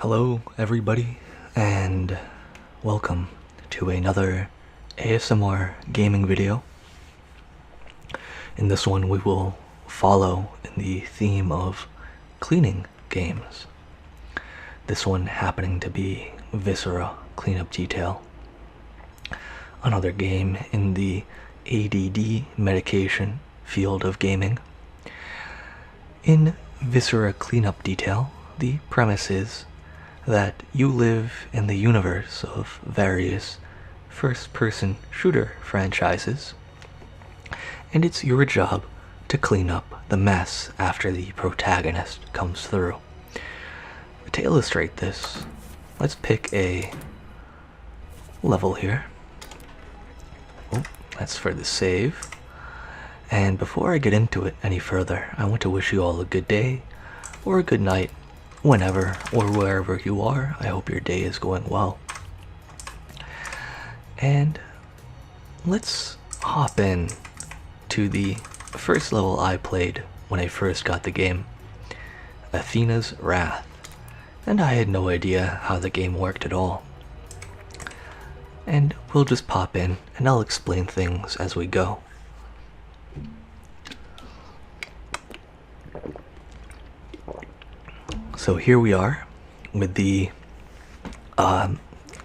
Hello everybody, and welcome to another ASMR gaming video. In this one we will follow in the theme of cleaning games. This one happening to be Viscera Cleanup Detail. Another game in the ADD medication field of gaming. In Viscera Cleanup Detail, the premise is that you live in the universe of various first-person shooter franchises, and it's your job to clean up the mess after the protagonist comes through. To illustrate this, let's pick a level here. Oh, that's for the save. And before I get into it any further, I want to wish you all a good day or a good night, whenever or wherever you are. I hope your day is going well. And let's hop in to the first level I played when I first got the game, Athena's Wrath. And I had no idea how the game worked at all. And we'll just pop in and I'll explain things as we go. So here we are with the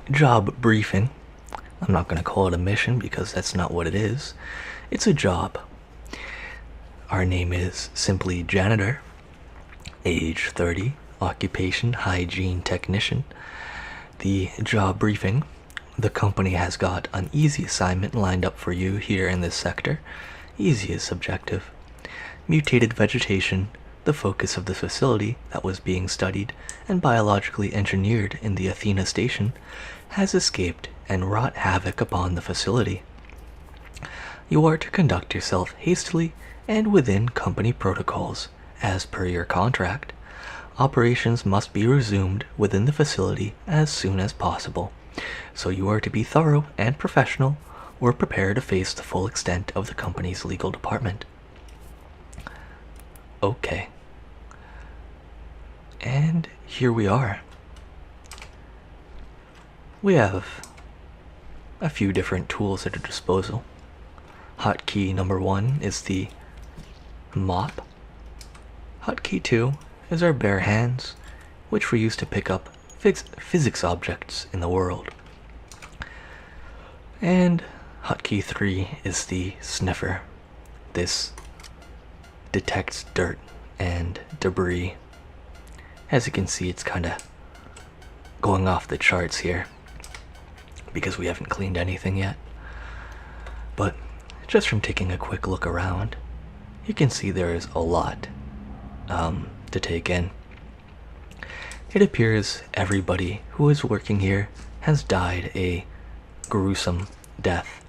job briefing. I'm not going to call it a mission because that's not what it is. It's a job. Our name is simply Janitor, age 30, occupation hygiene technician. The job briefing: the company has got an easy assignment lined up for you here in this sector. Easy is subjective. Mutated vegetation, the focus of the facility that was being studied and biologically engineered in the Athena station, has escaped and wrought havoc upon the facility. You are to conduct yourself hastily and within company protocols. As per your contract, operations must be resumed within the facility as soon as possible, so you are to be thorough and professional or prepare to face the full extent of the company's legal department. Okay. And here we are. We have a few different tools at our disposal. Hotkey number 1 is the mop. Hotkey 2 is our bare hands, which we use to pick up physics objects in the world. And hotkey 3 is the sniffer. This detects dirt and debris. As you can see, it's kind of going off the charts here because we haven't cleaned anything yet. But just from taking a quick look around, you can see there is a lot to take in. It appears everybody who is working here has died a gruesome death.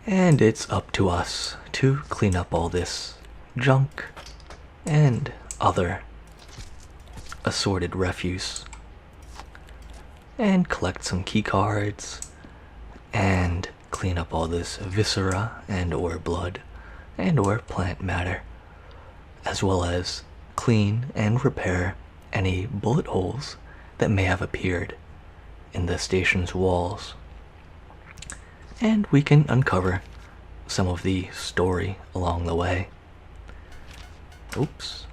And it's up to us to clean up all this junk and other assorted refuse, and collect some key cards, and clean up all this viscera and or blood and or plant matter, as well as clean and repair any bullet holes that may have appeared in the station's walls. And we can uncover some of the story along the way. Oops.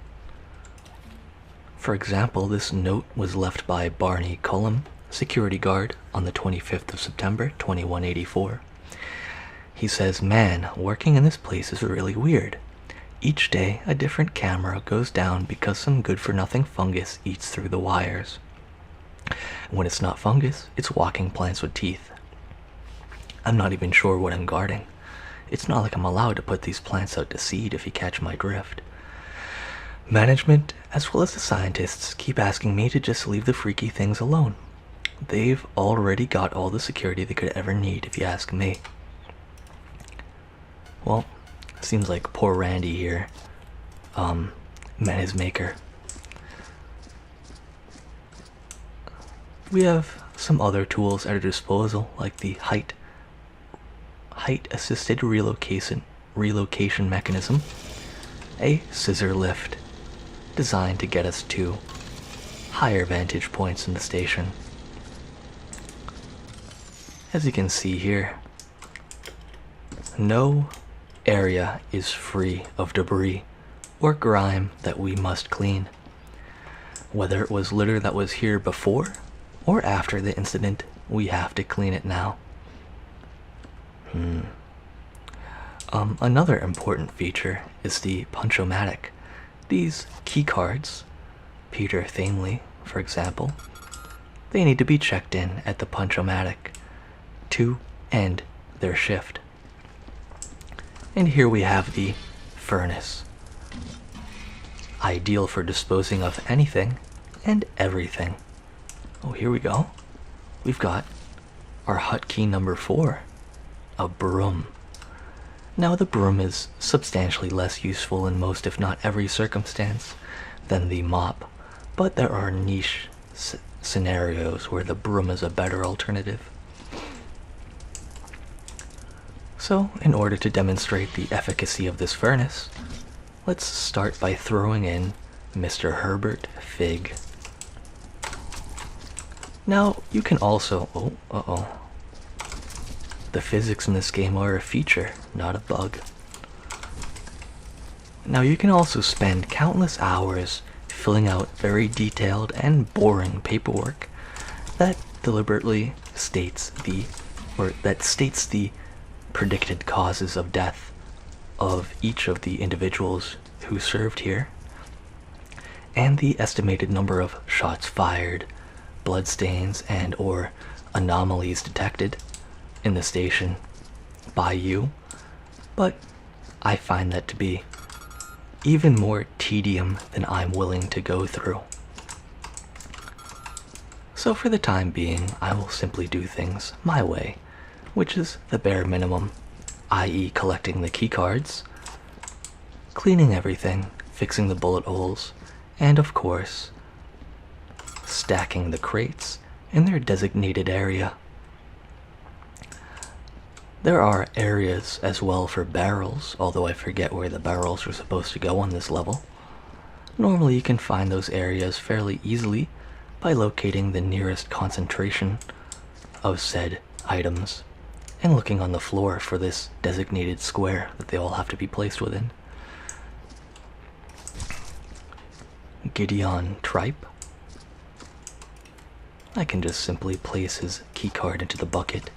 For example, this note was left by Barney Cullum, security guard, on the 25th of September, 2184. He says, "Man, working in this place is really weird. Each day, a different camera goes down because some good-for-nothing fungus eats through the wires. When it's not fungus, it's walking plants with teeth. I'm not even sure what I'm guarding. It's not like I'm allowed to put these plants out to seed, if you catch my drift. Management, as well as the scientists, keep asking me to just leave the freaky things alone. They've already got all the security they could ever need, if you ask me." Well, seems like poor Randy here met his maker. We have some other tools at our disposal, like the height-assisted relocation mechanism, a scissor lift designed to get us to higher vantage points in the station. As you can see here, no area is free of debris or grime that we must clean. Whether it was litter that was here before or after the incident, we have to clean it now. Another important feature is the punch-o-matic. These keycards, Peter Thamely, for example, they need to be checked in at the punch-o-matic to end their shift. And here we have the furnace, ideal for disposing of anything and everything. Oh, here we go. We've got our hotkey number 4, a broom. Now the broom is substantially less useful in most, if not every, circumstance than the mop, but there are niche scenarios where the broom is a better alternative. So, in order to demonstrate the efficacy of this furnace, let's start by throwing in Mr. Herbert Fig. Now, you can also... The physics in this game are a feature, not a bug. Now, you can also spend countless hours filling out very detailed and boring paperwork that deliberately states the predicted causes of death of each of the individuals who served here, and the estimated number of shots fired, bloodstains, and or anomalies detected in the station by you. But I find that to be even more tedium than I'm willing to go through. So for the time being, I will simply do things my way, which is the bare minimum, i.e. collecting the keycards, cleaning everything, fixing the bullet holes, and of course, stacking the crates in their designated area. There are areas as well for barrels, although I forget where the barrels are supposed to go on this level. Normally you can find those areas fairly easily by locating the nearest concentration of said items and looking on the floor for this designated square that they all have to be placed within. Gideon Tripe. I can just simply place his keycard into the bucket.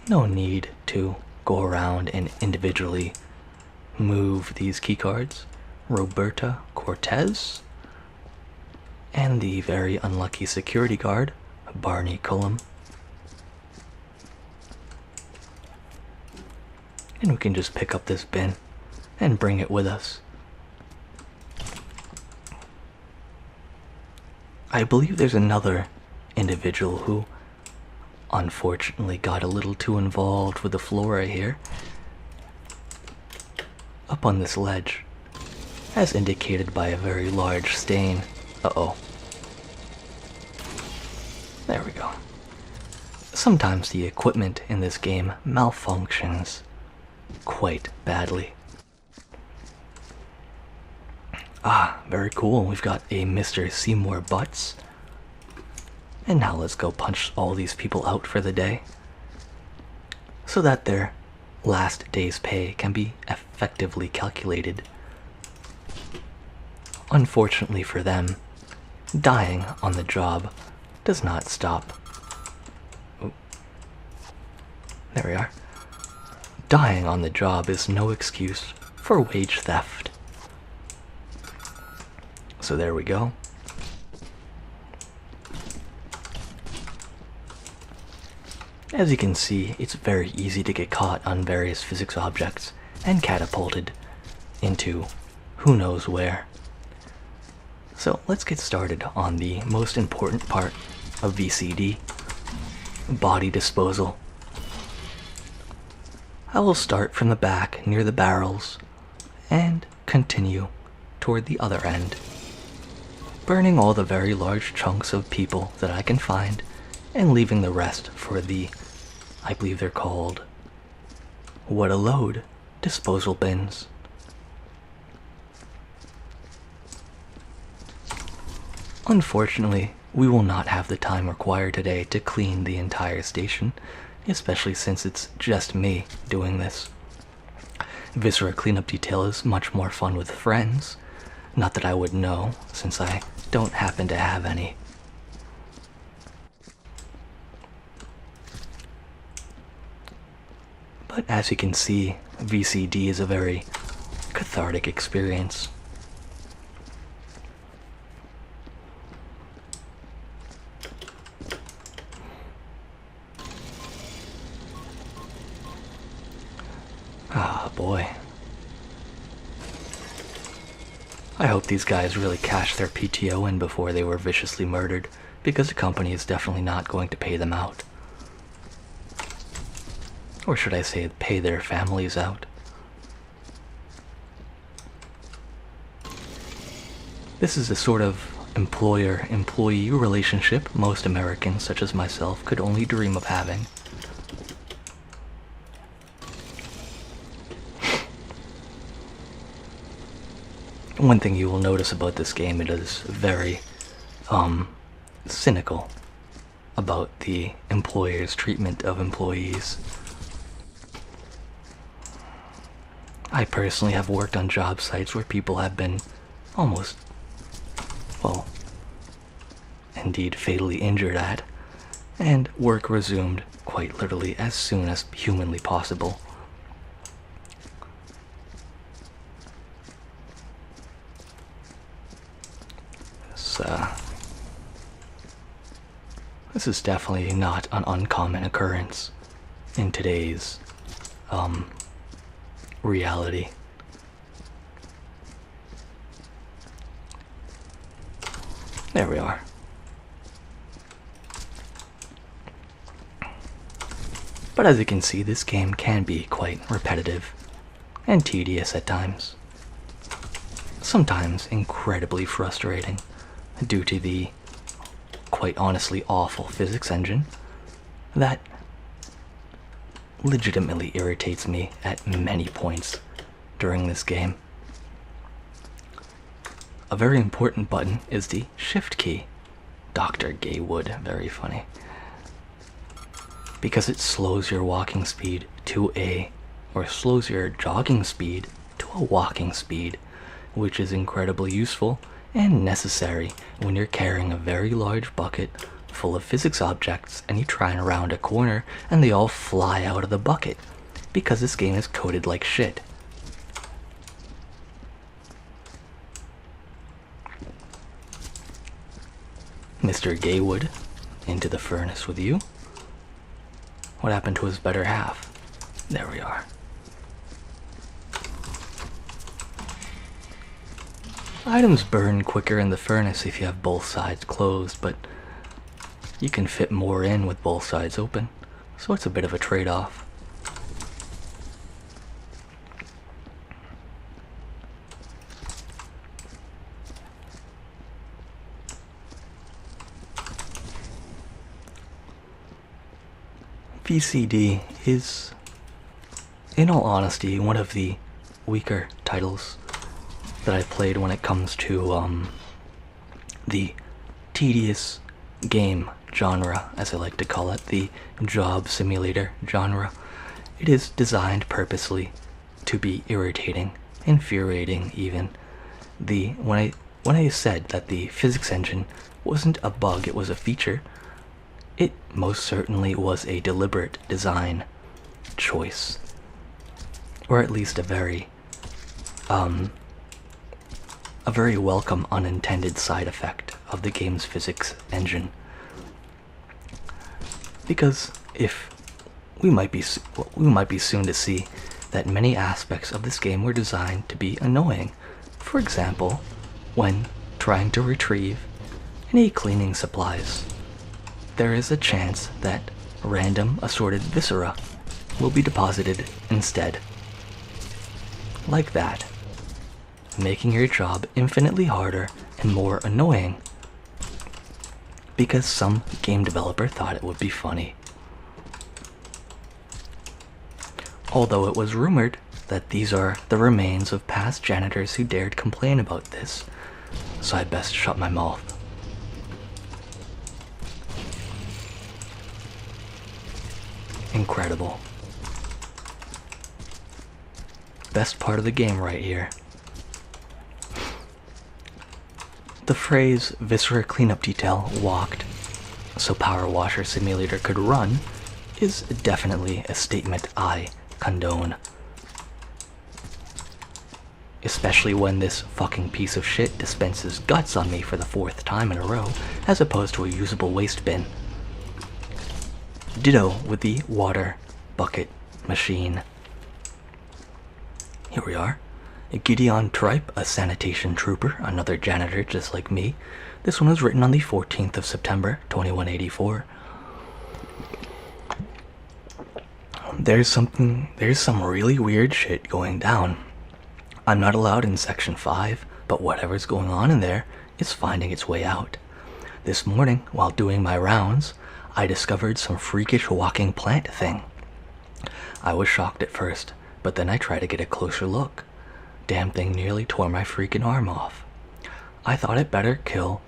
No need to go around and individually move these keycards. Roberta Cortez. And the very unlucky security guard, Barney Cullum. And we can just pick up this bin and bring it with us. I believe there's another individual who unfortunately got a little too involved with the flora here. Up on this ledge, as indicated by a very large stain. Uh-oh. There we go. Sometimes the equipment in this game malfunctions quite badly. Ah, very cool. We've got a Mr. Seymour Butts. And now let's go punch all these people out for the day, so that their last day's pay can be effectively calculated. Unfortunately for them, dying on the job does not stop. Oh. There we are. Dying on the job is no excuse for wage theft. So there we go. As you can see, it's very easy to get caught on various physics objects and catapulted into who knows where. So let's get started on the most important part of VCD, body disposal. I will start from the back near the barrels and continue toward the other end, burning all the very large chunks of people that I can find and leaving the rest for the, I believe they're called What a load. Disposal bins. Unfortunately, we will not have the time required today to clean the entire station, especially since it's just me doing this. Viscera cleanup detail is much more fun with friends. Not that I would know, since I don't happen to have any. But as you can see, VCD is a very cathartic experience. Ah, boy. I hope these guys really cashed their PTO in before they were viciously murdered, because the company is definitely not going to pay them out. Or should I say, pay their families out. This is the sort of employer-employee relationship most Americans, such as myself, could only dream of having. One thing you will notice about this game, it is very cynical about the employer's treatment of employees. I personally have worked on job sites where people have been almost, well, indeed fatally injured at, and work resumed quite literally as soon as humanly possible. This is definitely not an uncommon occurrence in today's reality. There we are. But as you can see, this game can be quite repetitive and tedious at times. Sometimes incredibly frustrating due to the quite honestly awful physics engine that legitimately irritates me at many points during this game. A very important button is the shift key. Dr. Gaywood, very funny. Because it slows your walking speed to slows your jogging speed to a walking speed, which is incredibly useful and necessary when you're carrying a very large bucket full of physics objects and you try and round a corner and they all fly out of the bucket, because this game is coded like shit. Mr. Gaywood, into the furnace with you. What happened to his better half? There we are. Items burn quicker in the furnace if you have both sides closed, but you can fit more in with both sides open, so it's a bit of a trade-off. VCD is, in all honesty, one of the weaker titles that I played when it comes to the tedious game genre, as I like to call it, the job simulator genre. It is designed purposely to be irritating, infuriating even. When I said that the physics engine wasn't a bug, it was a feature, it most certainly was a deliberate design choice, or at least a very welcome unintended side effect of the game's physics engine. Because we might be soon to see that many aspects of this game were designed to be annoying. For example, when trying to retrieve any cleaning supplies, there is a chance that random assorted viscera will be deposited instead. Like that, making your job infinitely harder and more annoying because some game developer thought it would be funny. although it was rumored that these are the remains of past janitors who dared complain about this, so I best shut my mouth. Incredible. Best part of the game right here. The phrase Viscera cleanup detail walked so Power Washer Simulator could run is definitely a statement I condone. Especially when this fucking piece of shit dispenses guts on me for the 4th time in a row, as opposed to a usable waste bin. Ditto with the water bucket machine. Here we are. Gideon Tripe, a sanitation trooper, another janitor just like me. This one was written on the 14th of September, 2184. There's some really weird shit going down. I'm not allowed in Section 5, but whatever's going on in there is finding its way out. This morning, while doing my rounds, I discovered some freakish walking plant thing. I was shocked at first, but then I tried to get a closer look. Damn thing nearly tore my freaking arm off. I thought it better to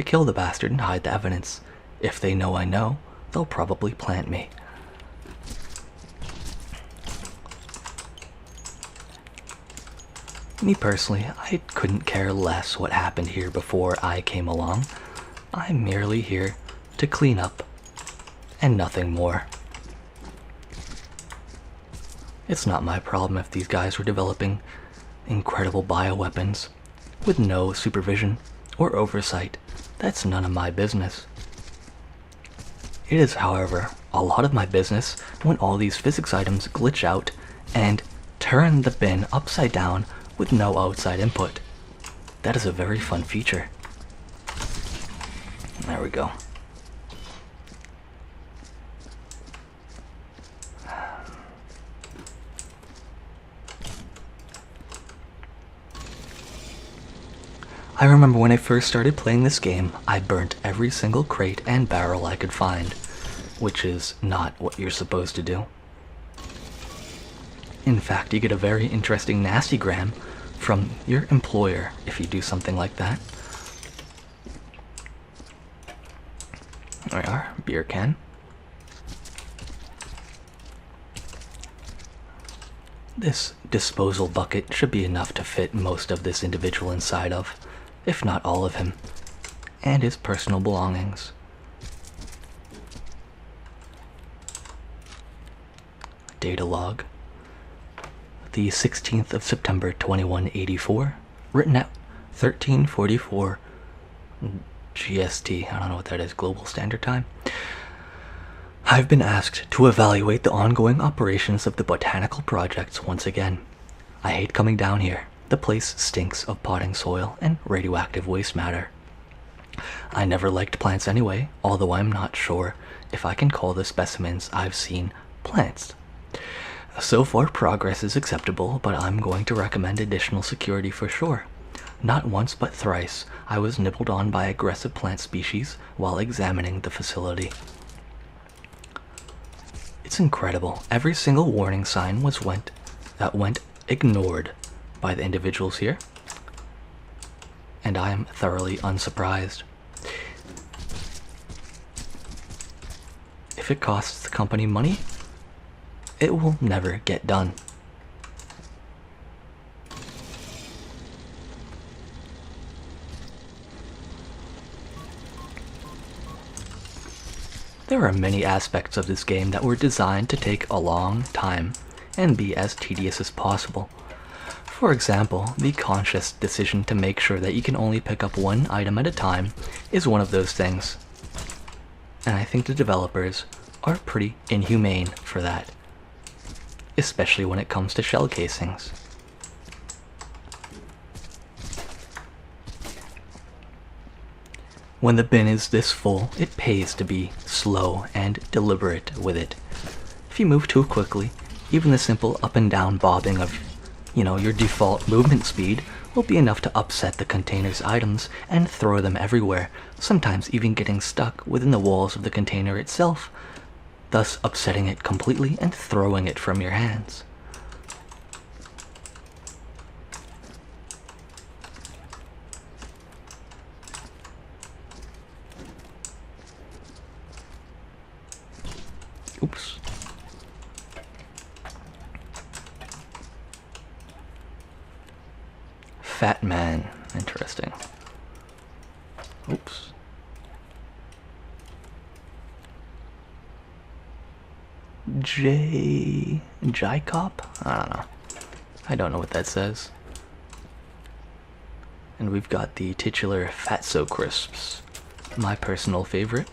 kill the bastard and hide the evidence. If they know I know, they'll probably plant me. Me personally, I couldn't care less what happened here before I came along. I'm merely here to clean up, and nothing more. It's not my problem if these guys were developing incredible bioweapons with no supervision or oversight. That's none of my business. It is, however, a lot of my business when all these physics items glitch out and turn the bin upside down with no outside input. That is a very fun feature. There we go. I remember when I first started playing this game, I burnt every single crate and barrel I could find, which is not what you're supposed to do. In fact, you get a very interesting nastygram from your employer if you do something like that. There we are, beer can. This disposal bucket should be enough to fit most of this individual inside of, if not all of him, and his personal belongings. Data log. The 16th of September 2184, written at 1344 GST. I don't know what that is, Global Standard Time. I've been asked to evaluate the ongoing operations of the botanical projects once again. I hate coming down here. The place stinks of potting soil and radioactive waste matter. I never liked plants anyway, although I'm not sure if I can call the specimens I've seen plants. So far, progress is acceptable, but I'm going to recommend additional security for sure. Not once but thrice, I was nibbled on by aggressive plant species while examining the facility. It's incredible. Every single warning sign went ignored by the individuals here, and I am thoroughly unsurprised. If it costs the company money, it will never get done. There are many aspects of this game that were designed to take a long time and be as tedious as possible. For example, the conscious decision to make sure that you can only pick up one item at a time is one of those things. And I think the developers are pretty inhumane for that, especially when it comes to shell casings. When the bin is this full, it pays to be slow and deliberate with it. If you move too quickly, even the simple up and down bobbing of, your default movement speed will be enough to upset the container's items and throw them everywhere, sometimes even getting stuck within the walls of the container itself, thus upsetting it completely and throwing it from your hands. Oops. Fat man. Interesting. Oops. Jacob? I don't know. I don't know what that says. And we've got the titular Fatso crisps, my personal favorite.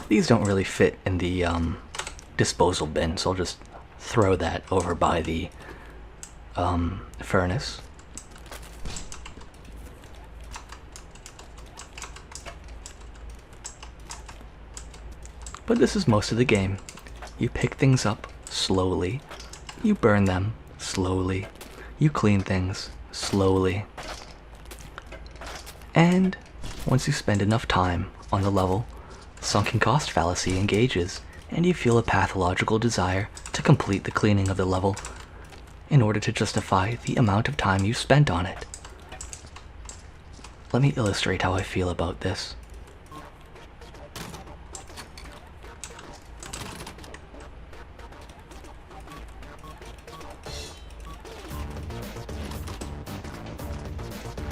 These don't really fit in the disposal bin, so I'll just throw that over by the furnace. But this is most of the game. You pick things up slowly, you burn them slowly, you clean things slowly, and once you spend enough time on the level, sunken cost fallacy engages, and you feel a pathological desire to complete the cleaning of the level in order to justify the amount of time you spent on it. Let me illustrate how I feel about this.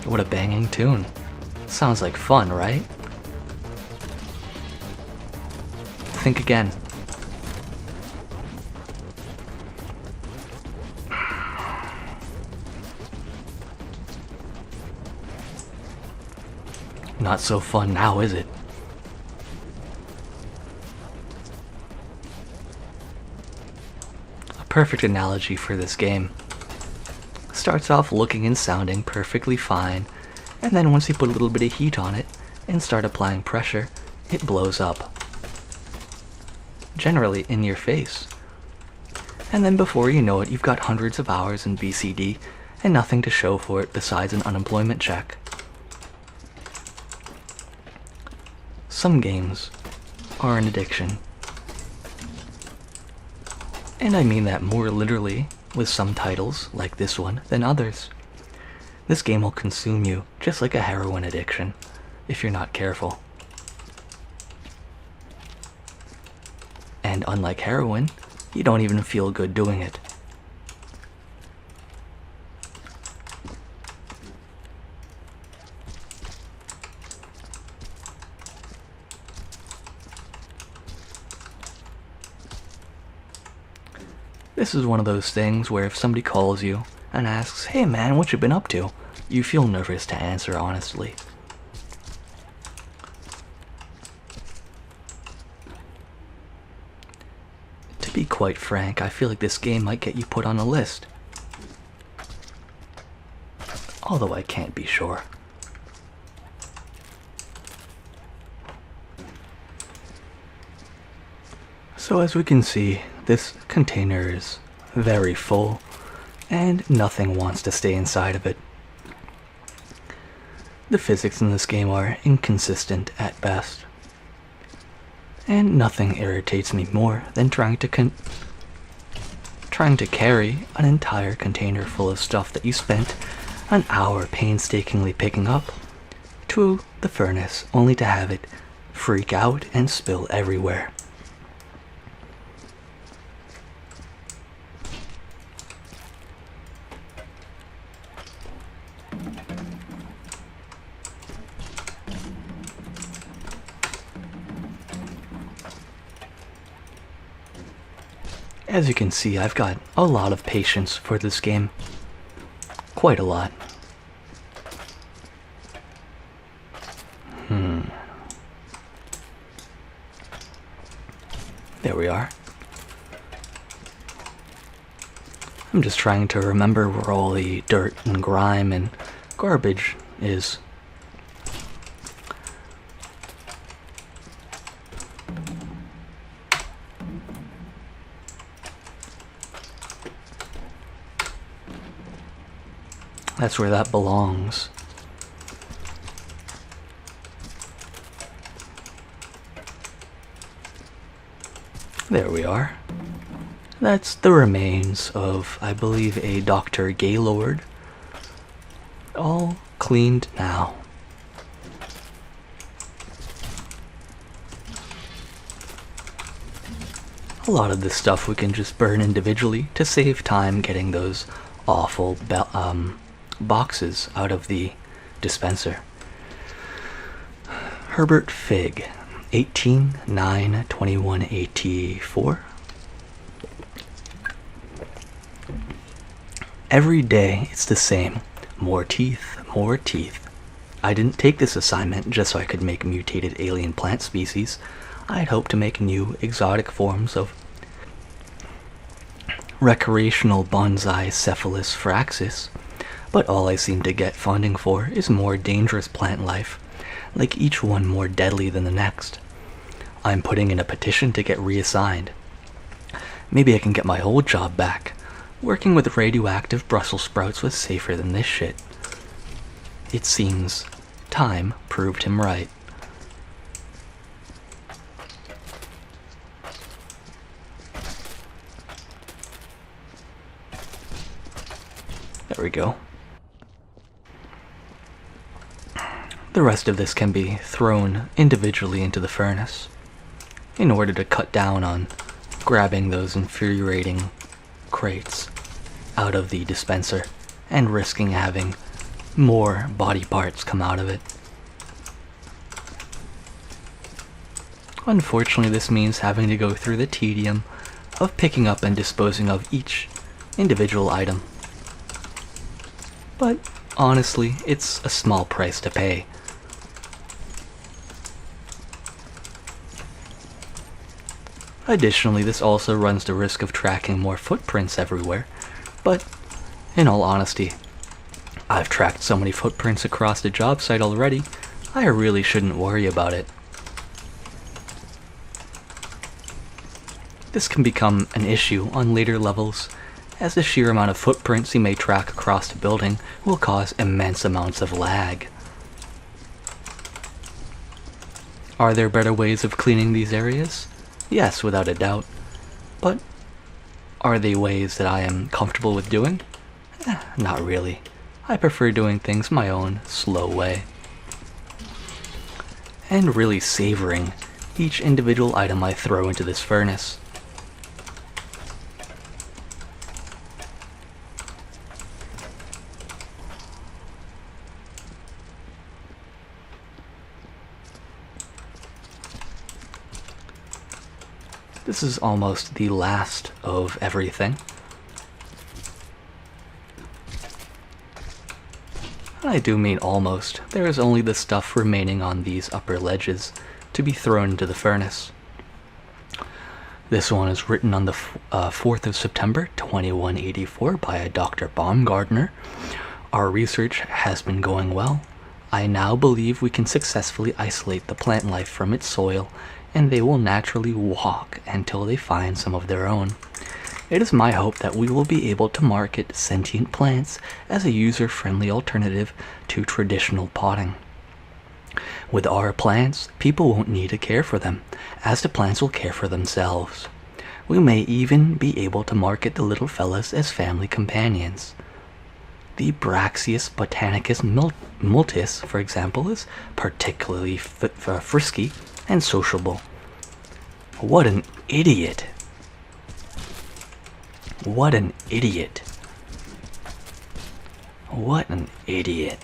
What a banging tune. Sounds like fun, right? Think again. Not so fun now, is it? A perfect analogy for this game. Starts off looking and sounding perfectly fine, and then once you put a little bit of heat on it and start applying pressure, it blows up. Generally in your face. And then before you know it, you've got hundreds of hours in VCD and nothing to show for it besides an unemployment check. Some games are an addiction. And I mean that more literally with some titles, like this one, than others. This game will consume you just like a heroin addiction, if you're not careful. And unlike heroin, you don't even feel good doing it. This is one of those things where if somebody calls you and asks, "Hey man, what you been up to?" you feel nervous to answer honestly. To be quite frank, I feel like this game might get you put on a list. Although I can't be sure. So as we can see, this container is very full, and nothing wants to stay inside of it. The physics in this game are inconsistent at best, and nothing irritates me more than trying to carry an entire container full of stuff that you spent an hour painstakingly picking up to the furnace, only to have it freak out and spill everywhere. As you can see, I've got a lot of patience for this game. Quite a lot. There we are. I'm just trying to remember where all the dirt and grime and garbage is. That's where that belongs. There we are. That's the remains of, I believe, a Dr. Gaylord. All cleaned now. A lot of this stuff we can just burn individually to save time getting those awful boxes out of the dispenser. Herbert Fig, 18/9/2184. Every day it's the same. More teeth, more teeth. I didn't take this assignment just so I could make mutated alien plant species. I'd hoped to make new exotic forms of recreational bonsai Cephalus fraxis, but all I seem to get funding for is more dangerous plant life, like each one more deadly than the next. I'm putting in a petition to get reassigned. Maybe I can get my old job back. Working with radioactive Brussels sprouts was safer than this shit. It seems time proved him right. There we go. The rest of this can be thrown individually into the furnace in order to cut down on grabbing those infuriating crates out of the dispenser and risking having more body parts come out of it. Unfortunately, this means having to go through the tedium of picking up and disposing of each individual item. But honestly, it's a small price to pay. Additionally, this also runs the risk of tracking more footprints everywhere, but in all honesty, I've tracked so many footprints across the job site already, I really shouldn't worry about it. This can become an issue on later levels, as the sheer amount of footprints you may track across the building will cause immense amounts of lag. Are there better ways of cleaning these areas? Yes, without a doubt. But are they ways that I am comfortable with doing? Not really. I prefer doing things my own, slow way. And really savoring each individual item I throw into this furnace. This is almost the last of everything. I do mean almost. There is only the stuff remaining on these upper ledges to be thrown into the furnace. This one is written on the 4th of September 2184 by a Dr. Baumgartner. Our research has been going well. I now believe we can successfully isolate the plant life from its soil, and they will naturally walk until they find some of their own. It is my hope that we will be able to market sentient plants as a user-friendly alternative to traditional potting. With our plants, people won't need to care for them, as the plants will care for themselves. We may even be able to market the little fellas as family companions. The Braxius botanicus multis, for example, is particularly frisky and sociable. What an idiot! What an idiot! What an idiot!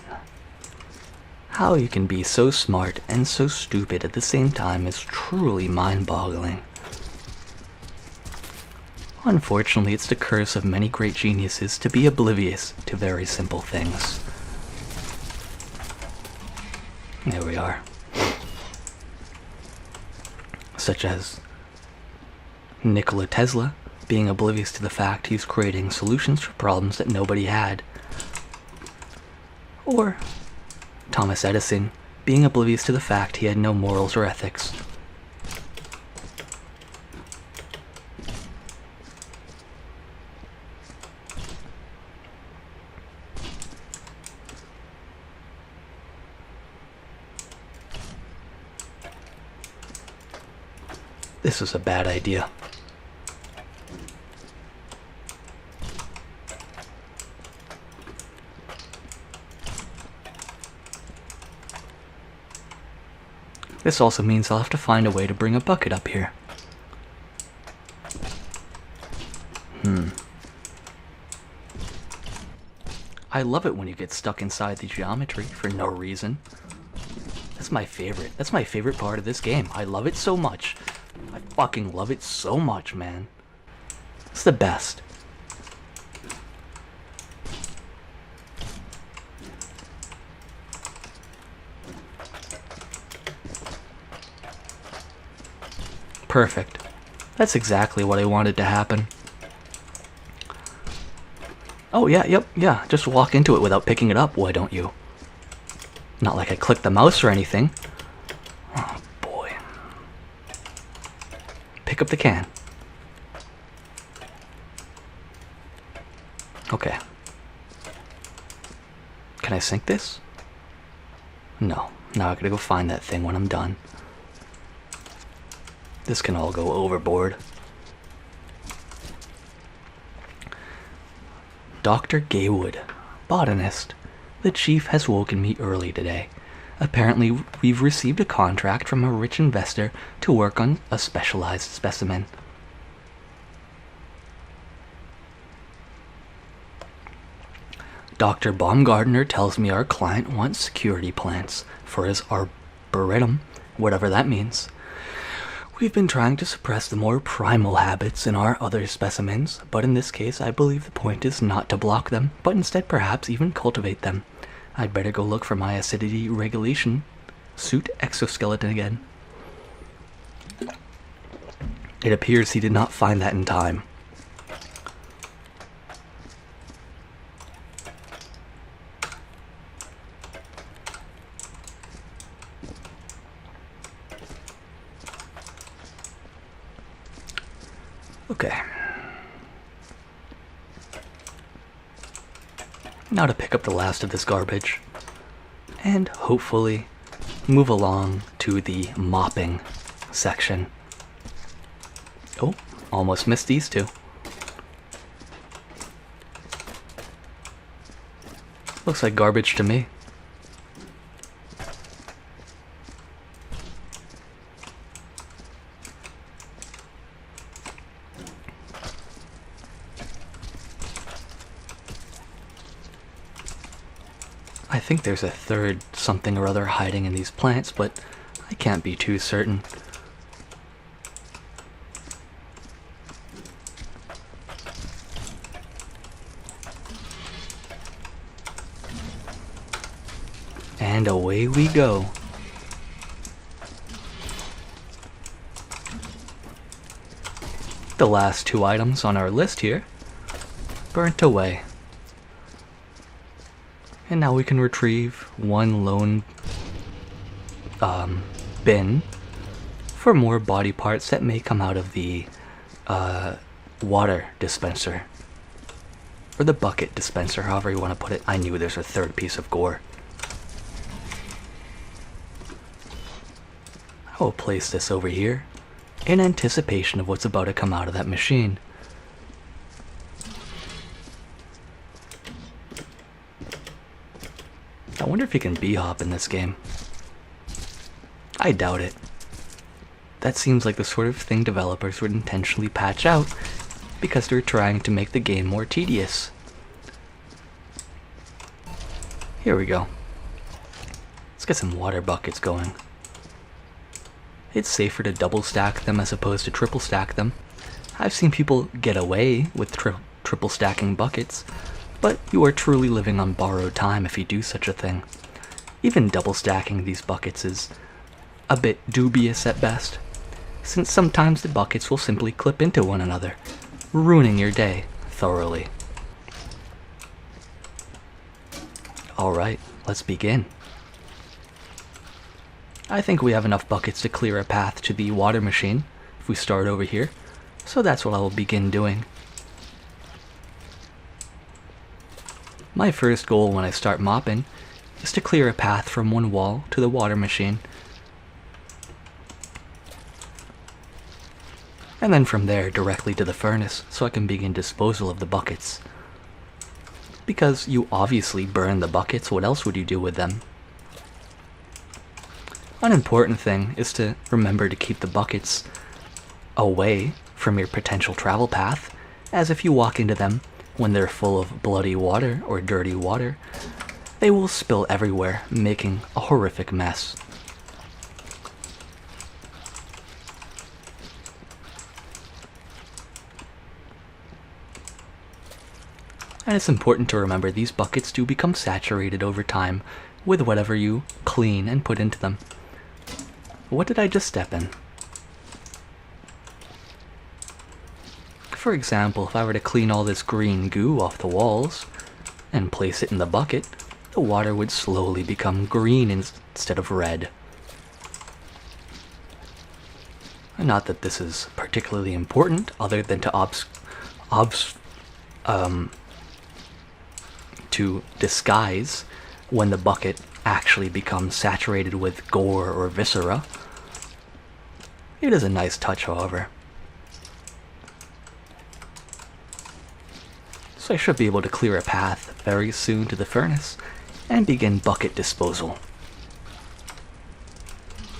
How you can be so smart and so stupid at the same time is truly mind-boggling. Unfortunately, it's the curse of many great geniuses to be oblivious to very simple things. There we are. Such as Nikola Tesla being oblivious to the fact he's creating solutions for problems that nobody had. Or Thomas Edison being oblivious to the fact he had no morals or ethics. This was a bad idea. This also means I'll have to find a way to bring a bucket up here. I love it when you get stuck inside the geometry for no reason. That's my favorite. That's my favorite part of this game. I love it so much. I fucking love it so much, man. It's the best. Perfect. That's exactly what I wanted to happen. Oh, yeah. Just walk into it without picking it up, why don't you? Not like I clicked the mouse or anything. Oh, boy. Pick up the can. Okay. Can I sink this? No. Now I gotta go find that thing when I'm done. This can all go overboard. Dr. Gaywood, botanist. The chief has woken me early today. Apparently, we've received a contract from a rich investor to work on a specialized specimen. Dr. Baumgartner tells me our client wants security plants for his arboretum, whatever that means. We've been trying to suppress the more primal habits in our other specimens, but in this case I believe the point is not to block them, but instead perhaps even cultivate them. I'd better go look for my acidity regulation suit exoskeleton again. It appears he did not find that in time. Okay. Now to pick up the last of this garbage. And hopefully move along to the mopping section. Oh, almost missed these two. Looks like garbage to me. I think there's a third something or other hiding in these plants, but I can't be too certain. And away we go. The last two items on our list here, burnt away. And now we can retrieve one lone bin for more body parts that may come out of the water dispenser. Or the bucket dispenser, however you want to put it. I knew there's a third piece of gore. I will place this over here in anticipation of what's about to come out of that machine. I wonder if you can bee-hop in this game. I doubt it. That seems like the sort of thing developers would intentionally patch out because they're trying to make the game more tedious. Here we go. Let's get some water buckets going. It's safer to double stack them as opposed to triple stack them. I've seen people get away with triple stacking buckets, but you are truly living on borrowed time if you do such a thing. Even double stacking these buckets is a bit dubious at best, since sometimes the buckets will simply clip into one another, ruining your day thoroughly. Alright, let's begin. I think we have enough buckets to clear a path to the water machine if we start over here, so that's what I will begin doing. My first goal when I start mopping is to clear a path from one wall to the water machine. And then from there directly to the furnace so I can begin disposal of the buckets. Because you obviously burn the buckets, what else would you do with them? An important thing is to remember to keep the buckets away from your potential travel path, as if you walk into them when they're full of bloody water or dirty water, they will spill everywhere, making a horrific mess. And it's important to remember these buckets do become saturated over time with whatever you clean and put into them. What did I just step in? For example, if I were to clean all this green goo off the walls and place it in the bucket, the water would slowly become green instead of red. Not that this is particularly important, other than to disguise when the bucket actually becomes saturated with gore or viscera. It is a nice touch, however. So I should be able to clear a path very soon to the furnace and begin bucket disposal.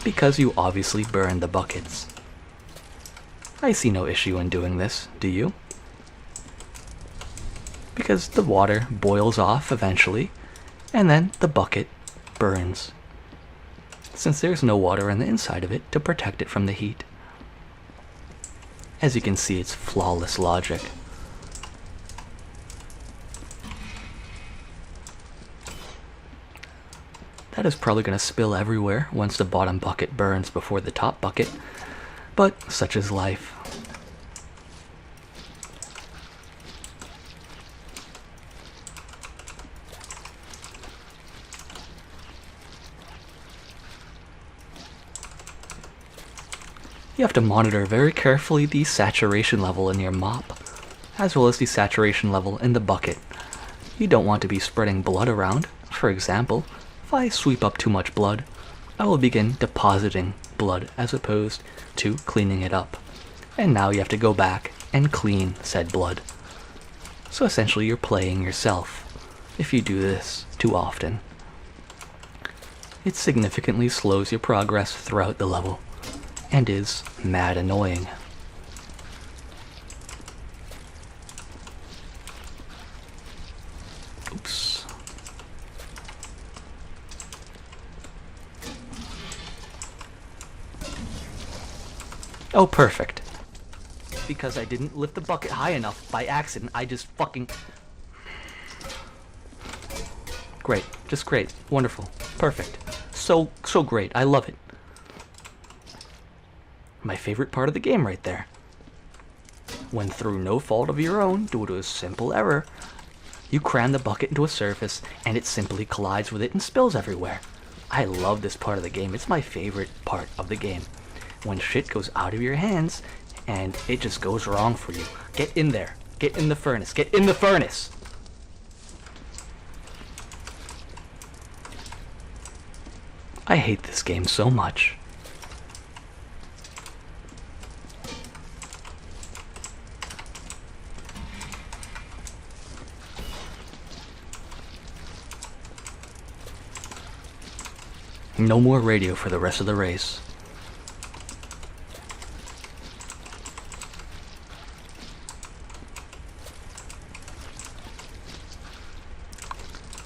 Because you obviously burned the buckets. I see no issue in doing this, do you? Because the water boils off eventually, and then the bucket burns, since there's no water on the inside of it to protect it from the heat. As you can see, it's flawless logic. That is probably going to spill everywhere once the bottom bucket burns before the top bucket, but such is life. You have to monitor very carefully the saturation level in your mop, as well as the saturation level in the bucket. You don't want to be spreading blood around. For example, if I sweep up too much blood, I will begin depositing blood as opposed to cleaning it up. And now you have to go back and clean said blood. So essentially you're playing yourself if you do this too often. It significantly slows your progress throughout the level, and is mad annoying. Oops. Oh, perfect. Because I didn't lift the bucket high enough by accident, I just fucking... Great. Just great. Wonderful. Perfect. So great. I love it. My favorite part of the game right there. When through no fault of your own, due to a simple error, you cram the bucket into a surface and it simply collides with it and spills everywhere. I love this part of the game. It's my favorite part of the game. When shit goes out of your hands and it just goes wrong for you. Get in there. Get in the furnace. Get in the furnace! I hate this game so much. No more radio for the rest of the race.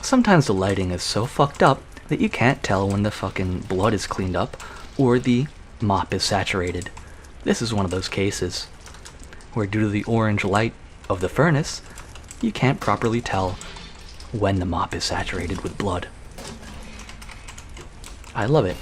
Sometimes the lighting is so fucked up that you can't tell when the fucking blood is cleaned up or the mop is saturated. This is one of those cases where, due to the orange light of the furnace, you can't properly tell when the mop is saturated with blood. I love it.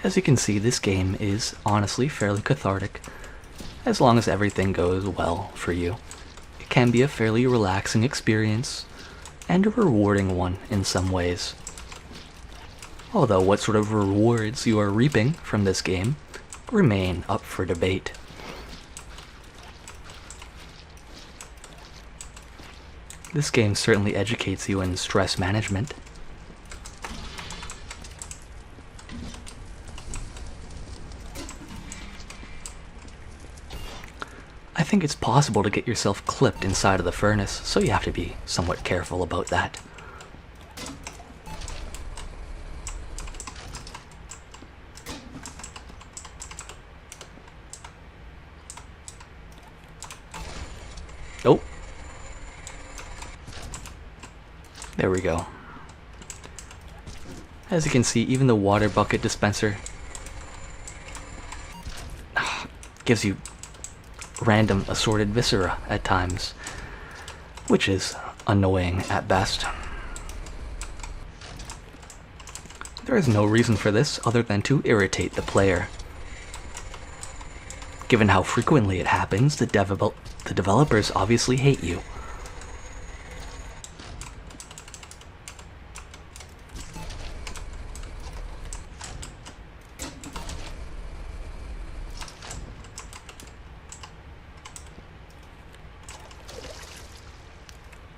As you can see, this game is honestly fairly cathartic, as long as everything goes well for you. It can be a fairly relaxing experience, and a rewarding one in some ways. Although what sort of rewards you are reaping from this game remain up for debate. This game certainly educates you in stress management. I think it's possible to get yourself clipped inside of the furnace, so you have to be somewhat careful about that. Oh. There we go. As you can see, even the water bucket dispenser gives you random assorted viscera at times, which is annoying at best. There is no reason for this other than to irritate the player. Given how frequently it happens, the developers obviously hate you.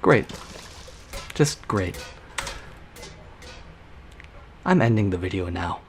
Great. Just great. I'm ending the video now.